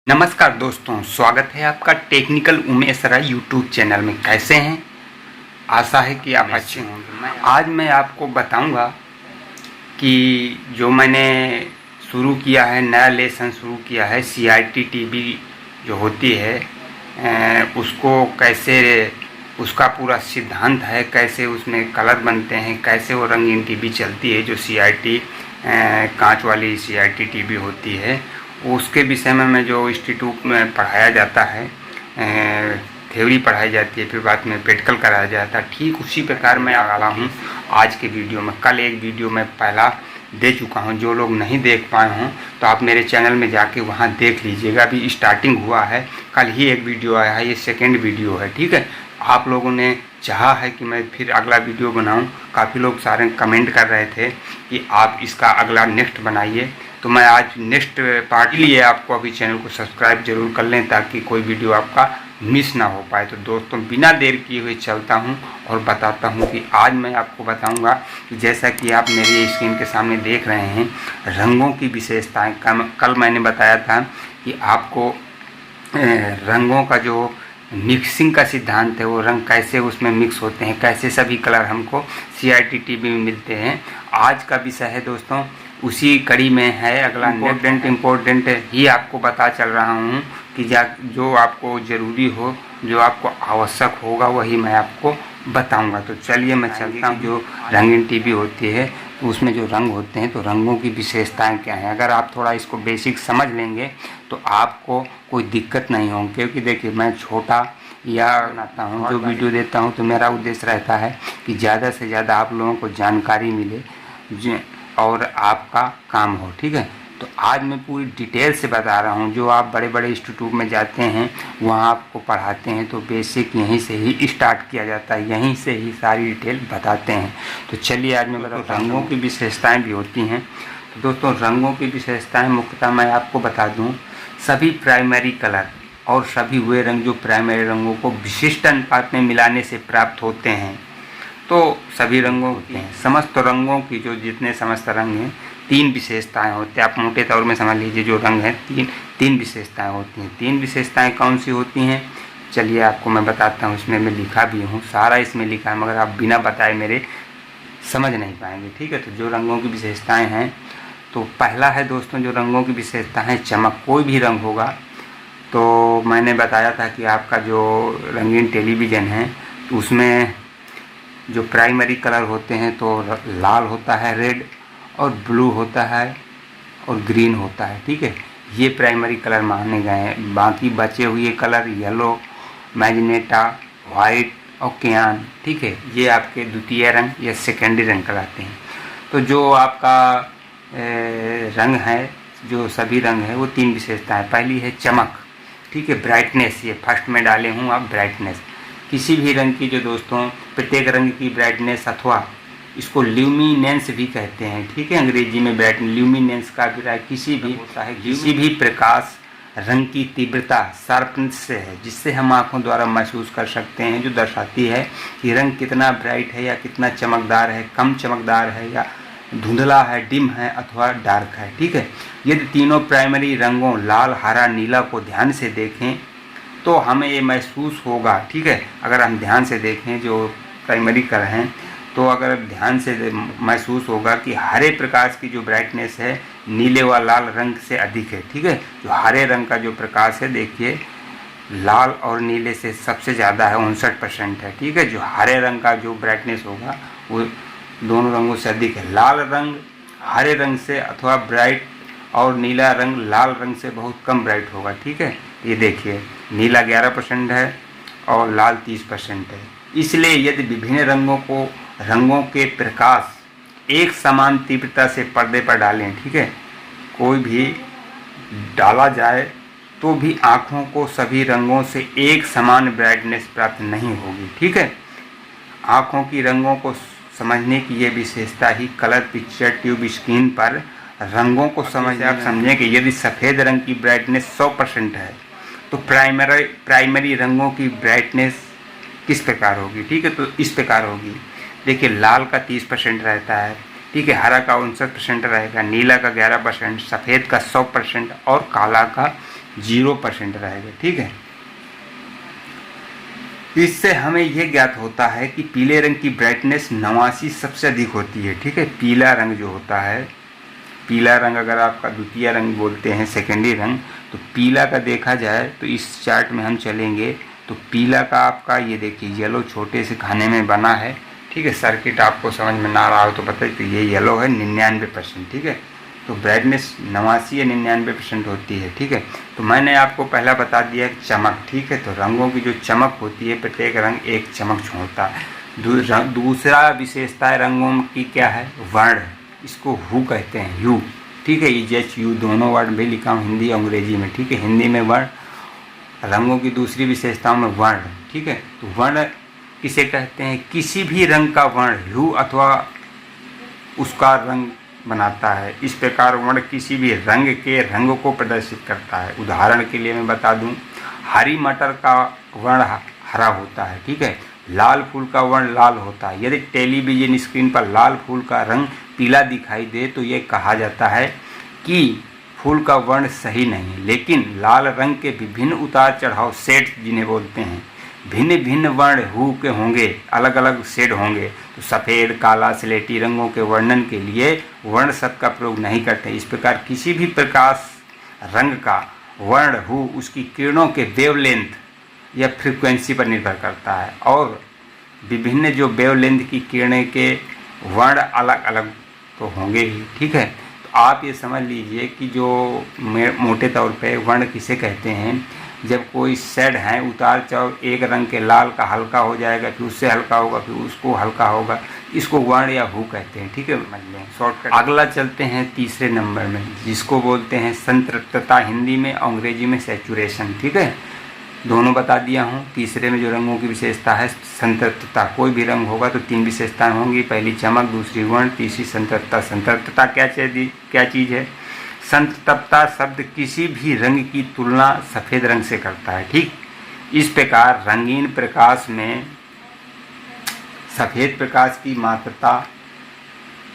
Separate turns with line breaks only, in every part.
नमस्कार दोस्तों, स्वागत है आपका टेक्निकल उमेश राय यूट्यूब चैनल में। कैसे हैं? आशा है कि आप अच्छे होंगे। आज मैं आपको बताऊंगा कि जो मैंने शुरू किया है, नया लेसन शुरू किया है, CRT TV जो होती है उसको कैसे, उसका पूरा सिद्धांत है, कैसे उसमें कलर बनते हैं, कैसे वो रंगीन टीवी चलती है, जो CRT कांच वाली CRT TV होती है, उसके विषय में मैं जो इंस्टीट्यूट में पढ़ाया जाता है, थ्योरी पढ़ाई जाती है, फिर बाद में प्रैक्टिकल कराया जाता है, ठीक उसी प्रकार मैं आ रहा हूँ आज के वीडियो में। कल एक वीडियो मैं पहला दे चुका हूँ, जो लोग नहीं देख पाए हों तो आप मेरे चैनल में जाके वहाँ देख लीजिएगा। अभी स्टार्टिंग हुआ है, कल ही एक वीडियो आया है, ये सेकेंड वीडियो है। ठीक है, आप लोगों ने चाहा है कि मैं फिर अगला वीडियो बनाऊं। काफ़ी लोग सारे कमेंट कर रहे थे कि आप इसका अगला नेक्स्ट बनाइए, तो मैं आज नेक्स्ट पार्ट लिए आपको अभी चैनल को सब्सक्राइब जरूर कर लें ताकि कोई वीडियो आपका मिस ना हो पाए। तो दोस्तों, बिना देर किए हुए चलता हूं और बताता हूं कि आज मैं आपको बताऊंगा कि जैसा कि आप मेरी स्क्रीन के सामने देख रहे हैं, रंगों की विशेषताएं। कल मैंने बताया था कि आपको रंगों का जो मिक्सिंग का सिद्धांत है, वो रंग कैसे उसमें मिक्स होते हैं, कैसे सभी कलर हमको CRT TV में मिलते हैं। आज का विषय है दोस्तों, उसी कड़ी में है। अगला इम्पोर्टेंट ही आपको बता चल रहा हूँ कि जो आपको ज़रूरी हो, जो आपको आवश्यक होगा, वही मैं आपको बताऊंगा। तो चलिए मैं चलता हूँ। जो रंगीन टीवी होती है तो उसमें जो रंग होते हैं, तो रंगों की विशेषताएं क्या हैं, अगर आप थोड़ा इसको बेसिक समझ लेंगे तो आपको कोई दिक्कत नहीं होगी। क्योंकि देखिए, मैं छोटा या बनाता हूँ, जो वीडियो देता हूँ, तो मेरा उद्देश्य रहता है कि ज़्यादा से ज़्यादा आप लोगों को जानकारी मिले और आपका काम हो। ठीक है, तो आज मैं पूरी डिटेल से बता रहा हूँ। जो आप बड़े बड़े इंस्टीट्यूट में जाते हैं, वहाँ आपको पढ़ाते हैं, तो बेसिक यहीं से ही स्टार्ट किया जाता है, यहीं से ही सारी डिटेल बताते हैं। तो चलिए आज मैं बताता हूँ। रंगों की विशेषताएं भी होती हैं। तो दोस्तों, रंगों की विशेषताएं मुख्यतः मैं आपको बता दूँ, सभी प्राइमरी कलर और सभी वे रंग जो प्राइमरी रंगों को विशिष्ट अनुपात में मिलाने से प्राप्त होते हैं, तो सभी रंगों होते हैं। समस्त रंगों की जो जितने समस्त रंग हैं, 3 विशेषताएं होती हैं। आप मोटे तौर में समझ लीजिए, जो रंग हैं, तीन विशेषताएं होती हैं। 3 विशेषताएं कौन सी होती हैं, चलिए आपको मैं बताता हूँ। इसमें मैं लिखा भी हूँ, सारा इसमें लिखा है, मगर आप बिना बताए मेरे समझ नहीं पाएंगे। ठीक है, तो जो रंगों की विशेषताएँ हैं, तो पहला है दोस्तों, जो रंगों की विशेषता है चमक। कोई भी रंग होगा, तो मैंने बताया था कि आपका जो रंगीन टेलीविज़न है, तो उसमें जो प्राइमरी कलर होते हैं, तो लाल होता है, रेड, और ब्लू होता है, और ग्रीन होता है। ठीक है, ये प्राइमरी कलर माने गए हैं। बाकी बचे हुए कलर येलो, मैग्नेटा, वाइट और क्यान, ठीक है, ये आपके द्वितीय रंग या सेकेंडरी रंग कहलाते हैं। तो जो आपका रंग है, जो सभी रंग है, वो 3 विशेषताएं। पहली है चमक। ठीक है, ब्राइटनेस, ये फर्स्ट में डाले हूँ आप, ब्राइटनेस। किसी भी रंग की जो दोस्तों, प्रत्येक रंग की ब्राइटनेस, अथवा इसको ल्यूमिनेंस भी कहते हैं। ठीक है, अंग्रेजी में ब्राइटनेस, ल्यूमिनेंस का अभिप्राय किसी भी होता है, किसी भी प्रकाश रंग की तीव्रता, शार्पनेस से है, जिससे हम आंखों द्वारा महसूस कर सकते हैं, जो दर्शाती है कि रंग कितना ब्राइट है या कितना चमकदार है, कम चमकदार है या धुंधला है, डिम है अथवा डार्क है। ठीक है, यदि तीनों प्राइमरी रंगों लाल, हरा, नीला को ध्यान से देखें तो हमें ये महसूस होगा। ठीक है, अगर हम ध्यान से देखें जो प्राइमरी कलर हैं, तो अगर ध्यान से महसूस होगा कि हरे प्रकाश की जो ब्राइटनेस है नीले व लाल रंग से अधिक है। ठीक है, जो हरे रंग का जो प्रकाश है, देखिए, लाल और नीले से सबसे ज़्यादा है, 59% है। ठीक है, जो हरे रंग का जो ब्राइटनेस होगा वो दोनों रंगों से अधिक है। लाल रंग हरे रंग से अथवा ब्राइट, और नीला रंग लाल रंग से बहुत कम ब्राइट होगा। ठीक है, ये देखिए, नीला 11% है और लाल 30% है। इसलिए यदि विभिन्न रंगों के प्रकाश एक समान तीव्रता से पर्दे पर डालें, ठीक है, कोई भी डाला जाए, तो भी आँखों को सभी रंगों से एक समान ब्राइटनेस प्राप्त नहीं होगी। ठीक है, आँखों की रंगों को समझने की ये विशेषता ही कलर पिक्चर ट्यूब स्क्रीन पर रंगों को समझ आप समझें कि यदि सफ़ेद रंग की ब्राइटनेस 100% है, तो प्राइमरी रंगों की ब्राइटनेस किस प्रकार होगी। ठीक है, तो इस प्रकार होगी। देखिए, लाल का 30% रहता है, ठीक है, हरा का 59% रहेगा, नीला का 11%, सफ़ेद का 100% और काला का 0% रहेगा। ठीक है, इससे हमें यह ज्ञात होता है कि पीले रंग की ब्राइटनेस 89 सबसे अधिक होती है। ठीक है, पीला रंग जो होता है, पीला रंग अगर आपका द्वितीय रंग बोलते हैं, सेकेंडरी रंग, तो पीला का देखा जाए तो इस चार्ट में हम चलेंगे तो पीला का आपका ये देखिए येलो छोटे से खाने में बना है। ठीक है, सर्किट आपको समझ में ना रहा हो तो बताइए, तो ये येलो है 99%। ठीक है, तो ब्राइटनेस 89 या 99% होती है। ठीक है, तो मैंने आपको पहला बता दिया चमक। ठीक है, तो रंगों की जो चमक होती है, प्रत्येक रंग एक चमक छोड़ता है। दूसरा विशेषता रंगों की क्या है? वर्ण, इसको हु कहते हैं, यू। ठीक है, ये HU दोनों वर्ड भी लिखा हूँ हिंदी और अंग्रेजी में। ठीक है, हिंदी में वर्ण, रंगों की दूसरी विशेषताओं में वर्ण। ठीक है, तो वर्ण किसे कहते हैं? किसी भी रंग का वर्ण ह्यू अथवा उसका रंग बनाता है। इस प्रकार वर्ण किसी भी रंग के रंग को प्रदर्शित करता है। उदाहरण के लिए मैं बता दूं, हरी मटर का वर्ण हरा होता है। ठीक है, लाल फूल का वर्ण लाल होता है। यदि टेलीविजन स्क्रीन पर लाल फूल का रंग पीला दिखाई दे तो ये कहा जाता है कि फूल का वर्ण सही नहीं है। लेकिन लाल रंग के विभिन्न उतार चढ़ाव शेड जिन्हें बोलते हैं, भिन्न भिन्न वर्ण हु के होंगे, अलग अलग शेड होंगे। तो सफ़ेद, काला, स्लेटी रंगों के वर्णन के लिए वर्ण शब्द का प्रयोग नहीं करते। इस प्रकार किसी भी प्रकाश रंग का वर्ण हु उसकी किरणों के वेवलेंथ या फ्रीक्वेंसी पर निर्भर करता है, और विभिन्न जो वेवलेंथ की किरणें के वर्ण अलग अलग तो होंगे ही। ठीक है, तो आप ये समझ लीजिए कि जो मोटे तौर पे वर्ण किसे कहते हैं, जब कोई शेड है, उतार चढ़ाव एक रंग के लाल का हल्का हो जाएगा, फिर उससे हल्का होगा, फिर उसको हल्का होगा, इसको वर्ण या हु कहते हैं। ठीक है, समझ लें शॉर्टकट। अगला चलते हैं तीसरे नंबर में, जिसको बोलते हैं संतृप्तता, हिंदी में, अंग्रेजी में सैचुरेशन। ठीक है, दोनों बता दिया हूँ। तीसरे में जो रंगों की विशेषता है संतृप्तता, कोई भी रंग होगा तो 3 विशेषताएं होंगी, पहली चमक, दूसरी वर्ण, तीसरी संतृप्तता। संतृप्तता क्या चीज़ है? संतृप्तता शब्द किसी भी रंग की तुलना सफ़ेद रंग से करता है। ठीक, इस प्रकार रंगीन प्रकाश में सफ़ेद प्रकाश की मात्रा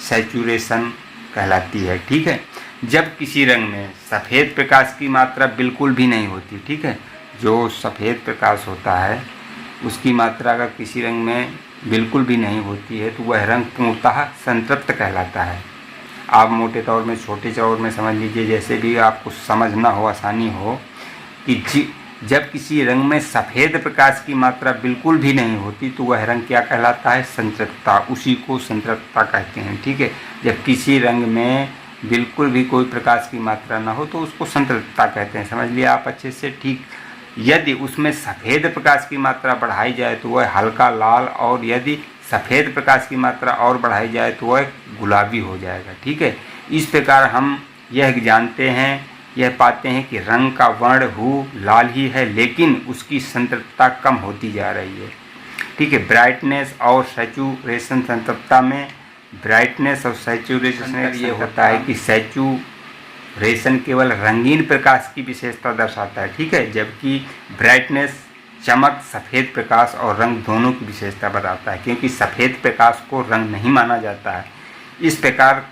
सैचुरेशन कहलाती है। ठीक है, जब किसी रंग में सफ़ेद प्रकाश की मात्रा बिल्कुल भी नहीं होती। ठीक है, जो सफ़ेद प्रकाश होता है उसकी मात्रा अगर किसी रंग में बिल्कुल भी नहीं होती है तो वह रंग पूर्णतः संतृप्त कहलाता है। आप मोटे तौर में, छोटे तौर में समझ लीजिए, जैसे भी आपको समझना हो, आसानी हो, कि जब किसी रंग में सफ़ेद प्रकाश की मात्रा बिल्कुल भी नहीं होती तो वह रंग क्या कहलाता है? संतृप्तता। उसी को संतृप्तता कहते हैं। ठीक है, जब किसी रंग में बिल्कुल भी कोई प्रकाश की मात्रा ना हो तो उसको संतृप्तता कहते हैं। समझ लिया आप अच्छे से। ठीक, यदि उसमें सफ़ेद प्रकाश की मात्रा बढ़ाई जाए तो वह हल्का लाल, और यदि सफ़ेद प्रकाश की मात्रा और बढ़ाई जाए तो वह गुलाबी हो जाएगा। ठीक है, इस प्रकार हम यह जानते हैं, यह पाते हैं कि रंग का वर्ण हु लाल ही है, लेकिन उसकी संतृप्तता कम होती जा रही है। ठीक है, ब्राइटनेस और सैचुरेशन। संतृप्तता में ब्राइटनेस और सैचुरेशन ये होता है कि सैचुरेशन केवल रंगीन प्रकाश की विशेषता दर्शाता है। ठीक है, जबकि ब्राइटनेस चमक, सफ़ेद प्रकाश और रंग दोनों की विशेषता बताता है, क्योंकि सफ़ेद प्रकाश को रंग नहीं माना जाता है। इस प्रकार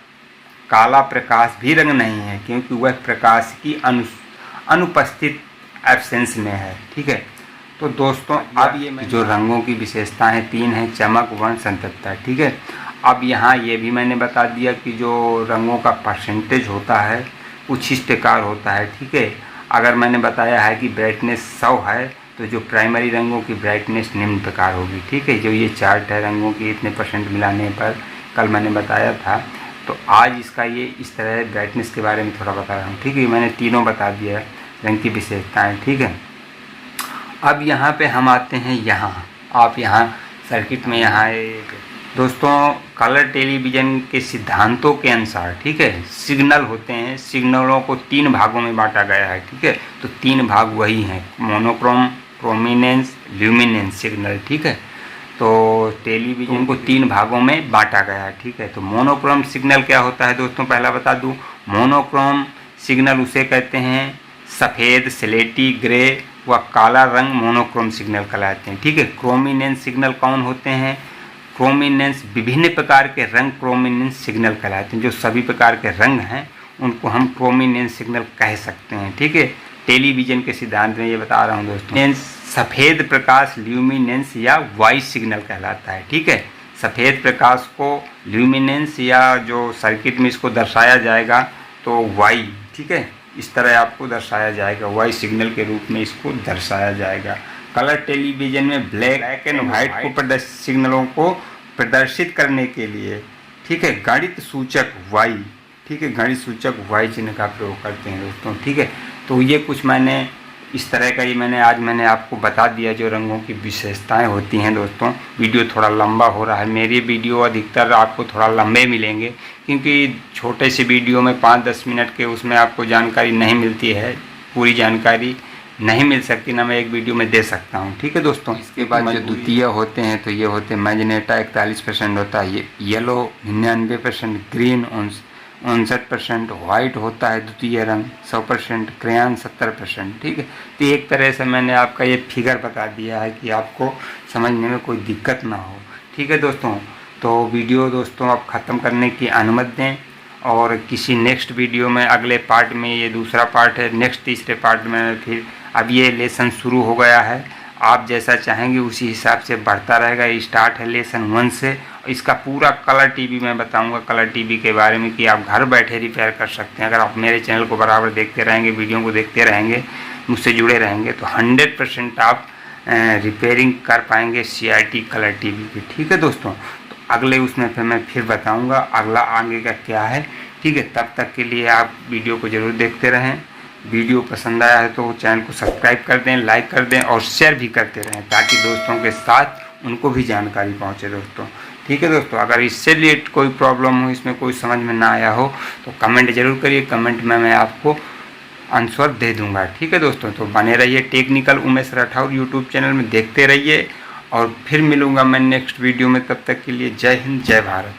काला प्रकाश भी रंग नहीं है, क्योंकि वह प्रकाश की अनुपस्थित एब्सेंस में है। ठीक है, तो दोस्तों अब ये जो रंगों की विशेषताएं 3 हैं, चमक, वर्ण, संतृप्तता। ठीक है, अब यहाँ ये भी मैंने बता दिया कि जो रंगों का परसेंटेज होता है कुछ इस प्रकार होता है। ठीक है, अगर मैंने बताया है कि ब्राइटनेस 100 है तो जो प्राइमरी रंगों की ब्राइटनेस निम्न प्रकार होगी। ठीक है, जो ये चार्ट है रंगों की इतने % मिलाने पर, कल मैंने बताया था, तो आज इसका ये इस तरह ब्राइटनेस के बारे में थोड़ा बता रहा हूँ। ठीक है, मैंने तीनों बता दिया रंग की विशेषताएँ। ठीक है, अब यहाँ पे हम आते हैं, यहाँ आप यहाँ सर्किट में यहाँ दोस्तों कलर टेलीविज़न के सिद्धांतों के अनुसार, ठीक है, सिग्नल होते हैं, सिग्नलों को 3 भागों में बांटा गया है। ठीक है, तो 3 भाग वही हैं, मोनोक्रोम, प्रोमिनेंस, ल्यूमिनेंस सिग्नल। ठीक है, तो टेलीविज़न को 3 भागों में बांटा गया है। ठीक है, तो मोनोक्रोम सिग्नल क्या होता है दोस्तों, पहला बता दूं, मोनोक्रोम सिग्नल उसे कहते हैं सफ़ेद, स्लेटी, ग्रे व काला रंग मोनोक्रोम सिग्नल कहलाते हैं। ठीक है, क्रोमिनेंस सिग्नल कौन होते हैं? क्रोमिनेंस विभिन्न प्रकार के रंग क्रोमिनेंस सिग्नल कहलाते हैं। जो सभी प्रकार के रंग हैं उनको हम क्रोमिनेंस सिग्नल कह सकते हैं। ठीक है, टेलीविज़न के सिद्धांत में ये बता रहा हूँ दोस्तों। सफ़ेद प्रकाश ल्यूमिनेंस या वाई सिग्नल कहलाता है। ठीक है, सफ़ेद प्रकाश को ल्यूमिनेंस या जो सर्किट में इसको दर्शाया जाएगा तो वाई, ठीक है, इस तरह आपको दर्शाया जाएगा, वाई सिग्नल के रूप में इसको दर्शाया जाएगा। कलर टेलीविज़न में ब्लैक एंड वाइट सिग्नलों को प्रदर्शित करने के लिए, ठीक है, गणित सूचक वाई, ठीक है, गणित सूचक वाई चिन्ह का प्रयोग करते हैं दोस्तों। ठीक है, तो ये कुछ मैंने इस तरह का ही आज मैंने आपको बता दिया जो रंगों की विशेषताएं होती हैं दोस्तों। वीडियो थोड़ा लंबा हो रहा है, मेरी वीडियो अधिकतर आपको थोड़ा लंबे मिलेंगे क्योंकि छोटे से वीडियो में 5-10 मिनट के उसमें आपको जानकारी नहीं मिलती है, पूरी जानकारी नहीं मिल सकती, ना मैं एक वीडियो में दे सकता हूँ। ठीक है दोस्तों, इसके बाद जो द्वितीय होते हैं तो ये होते हैं मैग्नेटा 41% होता है, ये येलो 99%, ग्रीन 59%, वाइट होता है द्वितीय रंग 100%, क्रेयॉन 70%। ठीक है, तो एक तरह से मैंने आपका ये फिगर बता दिया है कि आपको समझने में कोई दिक्कत ना हो। ठीक है दोस्तों, तो वीडियो दोस्तों आप ख़त्म करने की अनुमति दें और किसी नेक्स्ट वीडियो में अगले पार्ट में, ये दूसरा पार्ट है, नेक्स्ट तीसरे पार्ट में फिर अब ये लेसन शुरू हो गया है, आप जैसा चाहेंगे उसी हिसाब से बढ़ता रहेगा। ये स्टार्ट है लेसन 1 से। इसका पूरा कलर टीवी मैं बताऊंगा, कलर टीवी के बारे में कि आप घर बैठे रिपेयर कर सकते हैं। अगर आप मेरे चैनल को बराबर देखते रहेंगे, वीडियो को देखते रहेंगे, मुझसे जुड़े रहेंगे तो 100% आप रिपेयरिंग कर पाएंगे CRT कलर टीवी की। ठीक है दोस्तों, तो अगले उसमें फिर मैं बताऊँगा अगला आगे का क्या है। ठीक है, तब तक के लिए आप वीडियो को ज़रूर देखते रहें। वीडियो पसंद आया है तो चैनल को सब्सक्राइब कर दें, लाइक कर दें और शेयर भी करते रहें ताकि दोस्तों के साथ उनको भी जानकारी पहुंचे दोस्तों। ठीक है दोस्तों, अगर इससे रिलेटेड कोई प्रॉब्लम हो, इसमें कोई समझ में ना आया हो तो कमेंट जरूर करिए, कमेंट में मैं आपको आंसर दे दूंगा। ठीक है दोस्तों, तो बने रहिए technical Umesh Rathore YouTube channel में, देखते रहिए और फिर मिलूँगा मैं नेक्स्ट वीडियो में। तब तक के लिए जय हिंद, जय भारत।